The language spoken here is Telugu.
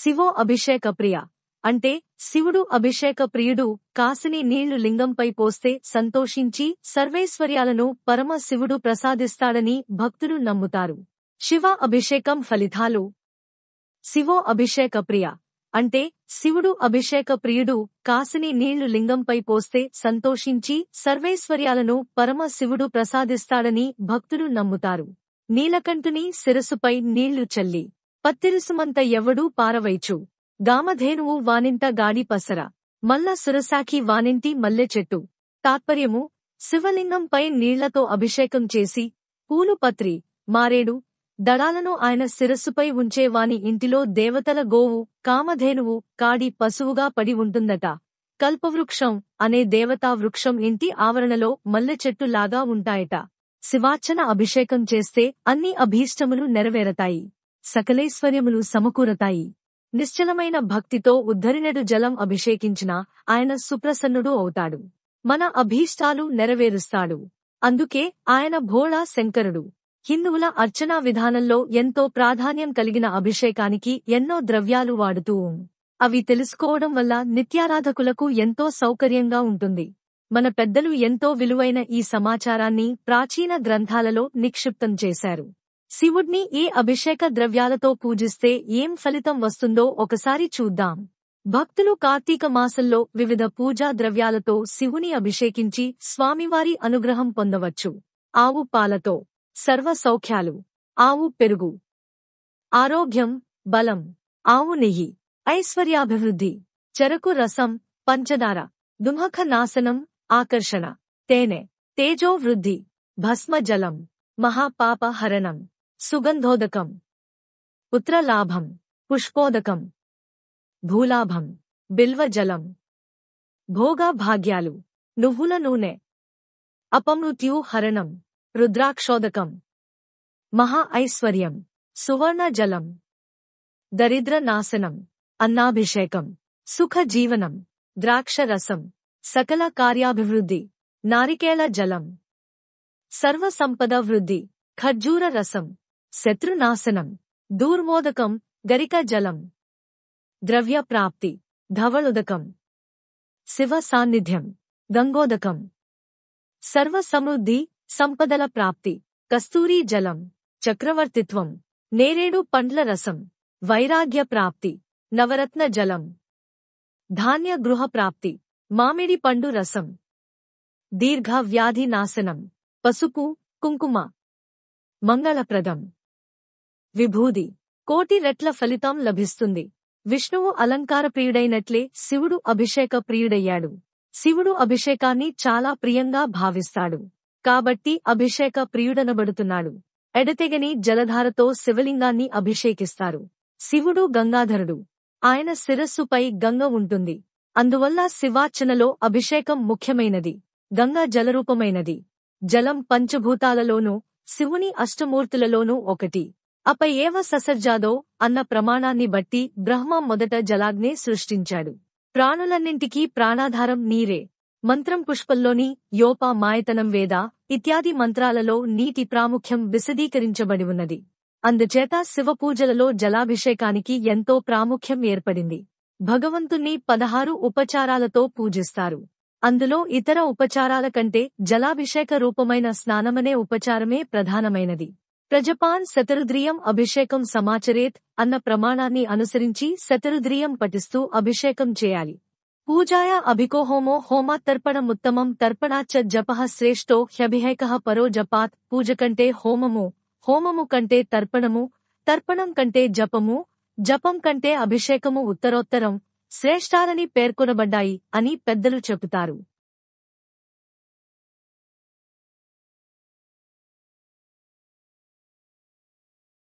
శివో అభిషేక ప్రియ అంటే శివుడు అభిషేక ప్రియుడు. కాసిని నీళ్లు లింగంపై పోస్తే సంతోషించి సర్వైశ్వర్యాలను పరమ శివుడు ప్రసాదిస్తాడని భక్తులు నమ్ముతారు. శివ అభిషేకం ఫలితాలు. శివో అభిషేక ప్రియ అంటే శివుడు అభిషేక ప్రియుడు. కాసిని నీళ్లు లింగంపై పోస్తే సంతోషించి సర్వైశ్వర్యాలను పరమ శివుడు ప్రసాదిస్తాడని భక్తులు నమ్ముతారు. నీలకంఠుని శిరస్సుపై నీళ్లు చల్లి పత్తిరుసుమంత ఎవ్వడూ పారవైచు. గామధేనువు వానింత గాడి పసర మల్ల సురసాఖి వానింటి మల్లె చెట్టు. తాత్పర్యము: శివలింగంపై నీళ్లతో అభిషేకం చేసి పూలు పత్రి, మారేడు దళాలను ఆయన శిరస్సుపై ఉంచే వాని ఇంటిలో దేవతల గోవు కామధేనువు కాడి పశువుగా పడి ఉంటుందట. కల్పవృక్షం అనే దేవతా వృక్షం ఇంటి ఆవరణలో మల్లె చెట్టు లాగా ఉంటాయట. శివార్చన అభిషేకం చేస్తే అన్ని అభీష్టములు నెరవేరతాయి, సకలైశ్వర్యములు సమకూరతాయి. నిశ్చలమైన భక్తితో ఉద్ధరినెడు జలం అభిషేకించినా ఆయన సుప్రసన్నుడు అవుతాడు, మన అభీష్టాలు నెరవేరుస్తాడు. అందుకే ఆయన భోళా శంకరుడు. హిందువుల అర్చనా విధానంలో ఎంతో ప్రాధాన్యం కలిగిన అభిషేకానికి ఎన్నో ద్రవ్యాలు వాడుతూ అవి తెలుసుకోవడం వల్ల నిత్యారాధకులకు ఎంతో సౌకర్యంగా ఉంటుంది. మన పెద్దలు ఎంతో విలువైన ఈ సమాచారాన్ని ప్రాచీన గ్రంథాలలో నిక్షిప్తం చేశారు. శివుడ్ని ఏ అభిషేక ద్రవ్యాలతో పూజిస్తే ఏం ఫలితం వస్తుందో ఒకసారి చూద్దాం. భక్తులు కార్తీక మాసంలో వివిధ పూజా ద్రవ్యాలతో శివుని అభిషేకించి స్వామివారి అనుగ్రహం పొందవచ్చు. ఆవు పాలతో సర్వ సౌఖ్యాలు. ఆవు పెరుగు ఆరోగ్యం, బలం. ఆవు నెయ్యి ఐశ్వర్యాభివృద్ధి. చెరకు రసం, పంచదార దుమఖ నాశనం, ఆకర్షణ. తేనె తేజో వృద్ధి. భస్మ జలం మహాపాప హరణం, సుగంధోదకం. పుత్రలాభం, పుష్పోదకం. భూలాభం, బిల్వజలం. భోగా భాగ్యాలు. నువ్వుల నూనె. అపమృత్యు హరణం, రుద్రాక్షోదకం. మహా ఐశ్వర్యం, సువర్ణ జలం. దరిద్ర నాశనం, అన్నాభిషేకం. సుఖ జీవనం, ద్రాక్ష రసం. సకల కార్యాభివృద్ధి, నారికేళ జలం. సర్వ సంపద వృద్ధి, ఖర్జూర రసం. శత్రునాశనం, దూర్మోదకం, గరిక జలం. ద్రవ్య ప్రాప్తి, ధవళుదకం. శివ సాన్నిధ్యం, గంగోదకం. సర్వ సమృద్ధి, సంపదల ప్రాప్తి, కస్తూరీ జలం. చక్రవర్తిత్వం, నేరేడు పండ్ల రసం. వైరాగ్య ప్రాప్తి, నవరత్న జలం. ధాన్య గృహ ప్రాప్తి, మామిడి పండు రసం. దీర్ఘ వ్యాధి నాశనం, పసుపు, కుంకుమ. మంగళప్రదం. విభూది, కోటి రెట్ల ఫలితం లభిస్తుంది. విష్ణువు అలంకార ప్రియుడైనట్లే శివుడు అభిషేక ప్రియుడయ్యాడు. శివుడు అభిషేకాన్ని చాలా ప్రియంగా భావిస్తాడు కాబట్టి అభిషేక ప్రియుడనబడుతున్నాడు. ఎడతెగని జలధారతో శివలింగాన్ని అభిషేకిస్తారు. శివుడు గంగాధరుడు. ఆయన శిరస్సుపై గంగ ఉంటుంది. అందువల్ల శివార్చనలో అభిషేకం ముఖ్యమైనది. గంగ జలరూపమైనది. జలం పంచభూతాలలోనూ శివుని అష్టమూర్తులలోనూ ఒకటి. అప ఏవ ససర్జాదో అన్న ప్రమాణాన్ని బట్టి బ్రహ్మ మొదట జలాగ్నే సృష్టించాడు. ప్రాణులన్నింటికీ ప్రాణాధారం నీరే. మంత్రం పుష్పంలోని యోప మాయతనం వేద ఇత్యాది మంత్రాలలో నీటి ప్రాముఖ్యం విశదీకరించబడి ఉన్నది. అందుచేత శివపూజలలో జలాభిషేకానికి ఎంతో ప్రాముఖ్యం ఏర్పడింది. భగవంతుణ్ణి 16 ఉపచారాలతో పూజిస్తారు. అందులో ఇతర ఉపచారాల కంటే జలాభిషేక రూపమైన స్నానమనే ఉపచారమే ప్రధానమైనది. ప్రజపాన్ శతరుద్రియం అభిషేకం సమాచరేత్ అన్న ప్రమాణాన్ని అనుసరించి శతరుద్రియం పఠిస్తూ అభిషేకం చేయాలి. పూజాయ అభికోహోమో హోమాత్తర్పణముత్తమం తర్పణాచ్చ జపః శ్రేష్టో హ్యభిషేకః పరో జపాత్. పూజ కంటే హోమము, హోమము కంటే తర్పణము, తర్పణం కంటే జపము, జపం కంటే అభిషేకము ఉత్తరోత్తరం శ్రేష్టాలని పేర్కొనబడ్డాయి అని పెద్దలు చెబుతారు.